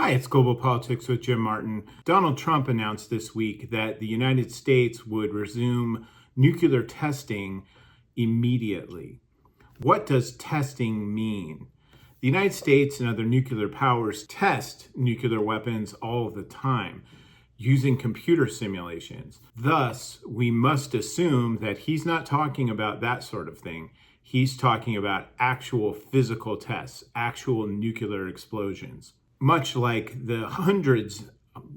Hi, it's Global Politics with Jim Martin. Donald Trump announced this week that the United States would resume nuclear testing immediately. What does testing mean? The United States and other nuclear powers test nuclear weapons all the time using computer simulations. Thus, we must assume that he's not talking about that sort of thing. He's talking about actual physical tests, actual nuclear explosions. Much like the hundreds,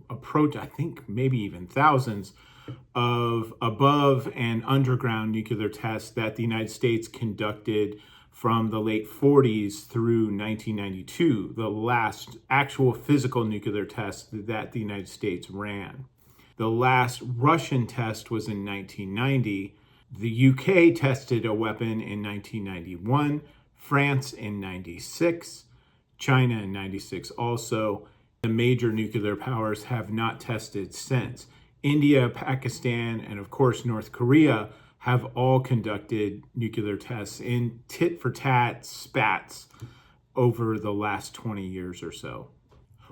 approach, I think maybe even thousands, of above and underground nuclear tests that the United States conducted from the late 40s through 1992, the last actual physical nuclear test that the United States ran. The last Russian test was in 1990. The UK tested a weapon in 1991, France in 96, China in 96 also. The major nuclear powers have not tested since. India, Pakistan, and of course North Korea have all conducted nuclear tests in tit-for-tat spats over the last 20 years or so.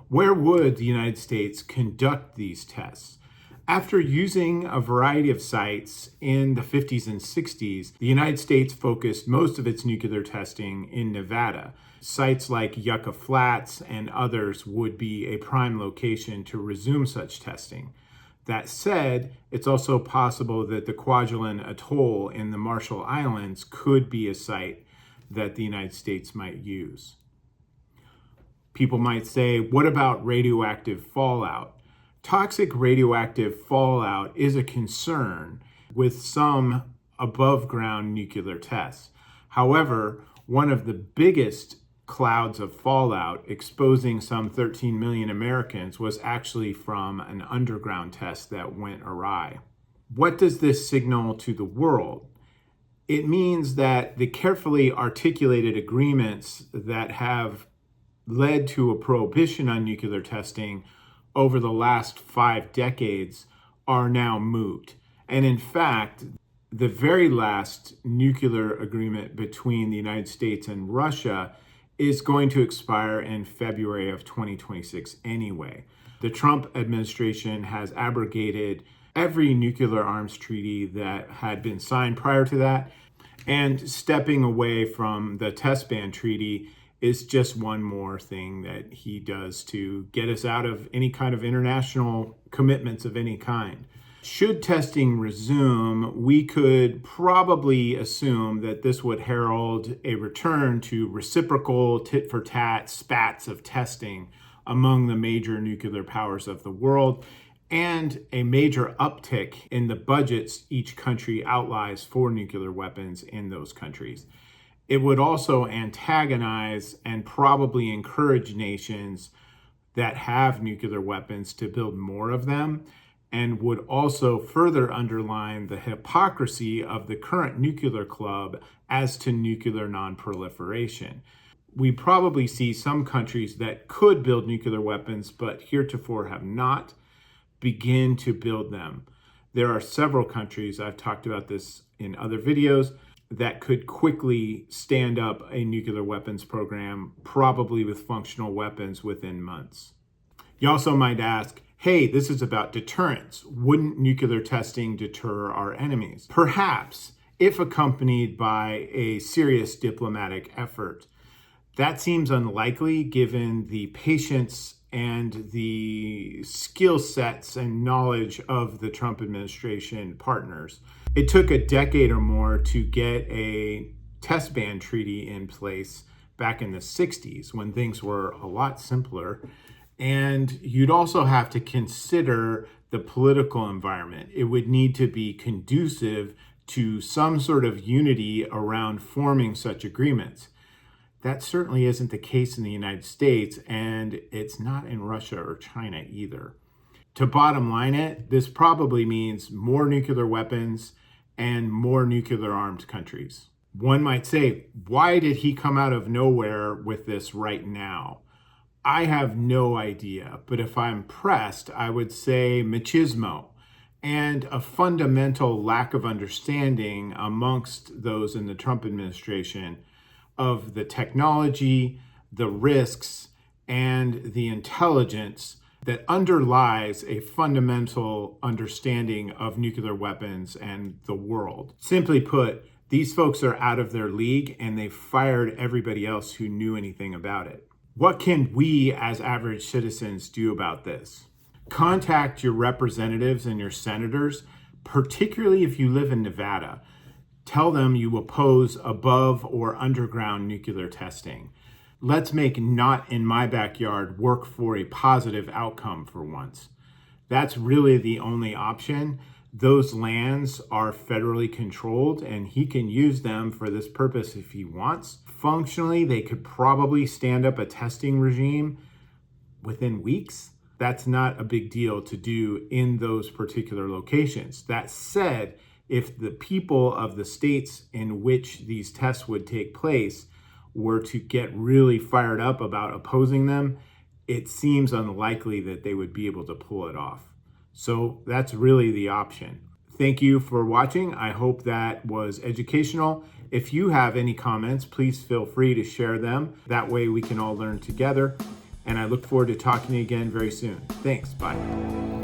Where would the United States conduct these tests? After using a variety of sites in the 50s and 60s, the United States focused most of its nuclear testing in Nevada. Sites like Yucca Flats and others would be a prime location to resume such testing. That said, it's also possible that the Kwajalein Atoll in the Marshall Islands could be a site that the United States might use. People might say, what about radioactive fallout? Toxic radioactive fallout is a concern with some above-ground nuclear tests. However, one of the biggest clouds of fallout exposing some 13 million Americans was actually from an underground test that went awry. What does this signal to the world? It means that the carefully articulated agreements that have led to a prohibition on nuclear testing over the last 5 decades are now moot. And in fact, the very last nuclear agreement between the United States and Russia is going to expire in February of 2026 anyway. The Trump administration has abrogated every nuclear arms treaty that had been signed prior to that, and stepping away from the test ban treaty is just one more thing that he does to get us out of any kind of international commitments of any kind. Should testing resume, we could probably assume that this would herald a return to reciprocal tit-for-tat spats of testing among the major nuclear powers of the world, and a major uptick in the budgets each country outlays for nuclear weapons in those countries. It would also antagonize and probably encourage nations that have nuclear weapons to build more of them, and would also further underline the hypocrisy of the current nuclear club as to nuclear non-proliferation. We probably see some countries that could build nuclear weapons, but heretofore have not, begin to build them. There are several countries, I've talked about this in other videos, that could quickly stand up a nuclear weapons program, probably with functional weapons within months. You also might ask, hey, this is about deterrence. Wouldn't nuclear testing deter our enemies? Perhaps, if accompanied by a serious diplomatic effort. That seems unlikely given the patience and the skill sets and knowledge of the Trump administration partners. It took a decade or more to get a test ban treaty in place back in the 60s when things were a lot simpler. And you'd also have to consider the political environment. It would need to be conducive to some sort of unity around forming such agreements. That certainly isn't the case in the United States, and it's not in Russia or China either. To bottom line it, this probably means more nuclear weapons and more nuclear armed countries. One might say, why did he come out of nowhere with this right now? I have no idea, but if I'm pressed, I would say machismo and a fundamental lack of understanding amongst those in the Trump administration of the technology, the risks, and the intelligence that underlies a fundamental understanding of nuclear weapons and the world. Simply put, these folks are out of their league and they've fired everybody else who knew anything about it. What can we as average citizens do about this? Contact your representatives and your senators, particularly if you live in Nevada. Tell them you oppose above or underground nuclear testing. Let's make not in my backyard work for a positive outcome for once. That's really the only option. Those lands are federally controlled and he can use them for this purpose if he wants. Functionally, they could probably stand up a testing regime within weeks. That's not a big deal to do in those particular locations. That said, if the people of the states in which these tests would take place were to get really fired up about opposing them, it seems unlikely that they would be able to pull it off. So that's really the option. Thank you for watching. I hope that was educational. If you have any comments, please feel free to share them. That way we can all learn together. And I look forward to talking to you again very soon. Thanks. Bye.